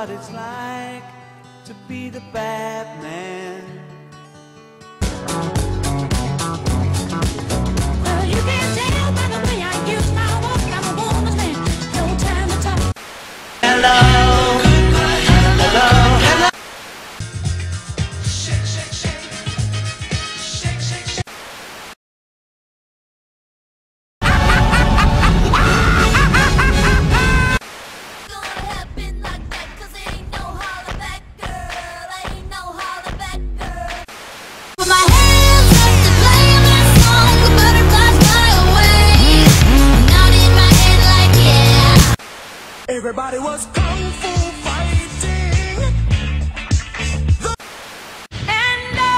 what it's like to be the bad man. Well, you can't tell by the way I use my walk. I'm a woman's man. No time to talk. Hello, hello, hello. Shake, shake, shake. Shake, shake, shake. Gonna happen like that, 'cause ain't no holler back, girl. Ain't no holler back, girl. Put my hands up to play my song. The butterflies fly away. Not in my head like yeah. Everybody was kung fu fighting. And I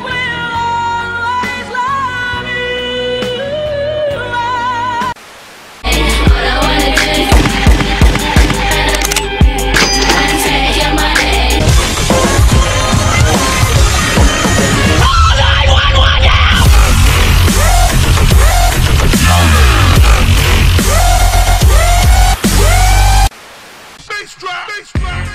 will always love you. All I wanna do is take your money. All 911 now! Bass drop, bass drop.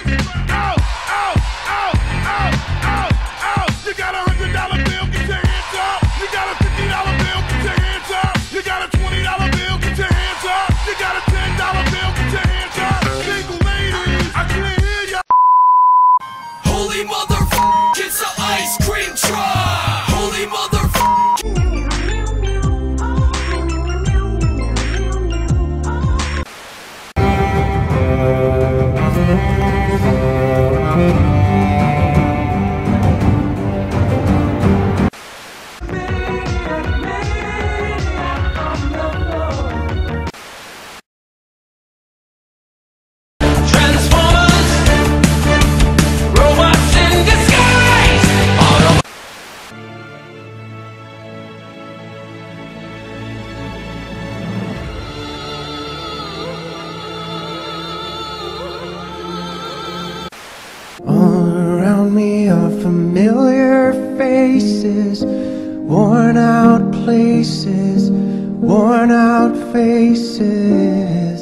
Ow, ow, ow, ow, ow, ow. You got $100 bill, get your hands up. You got a $50 bill, get your hands up. You got a $20 bill, get your hands up. You got a $10 bill, get your hands up. Single ladies, I can't hear ya. Holy motherfucker, it's an ice cream truck. Holy motherfucker. All around me are familiar faces, worn out places, worn out faces.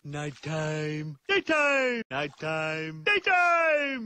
Nighttime, daytime, nighttime, daytime.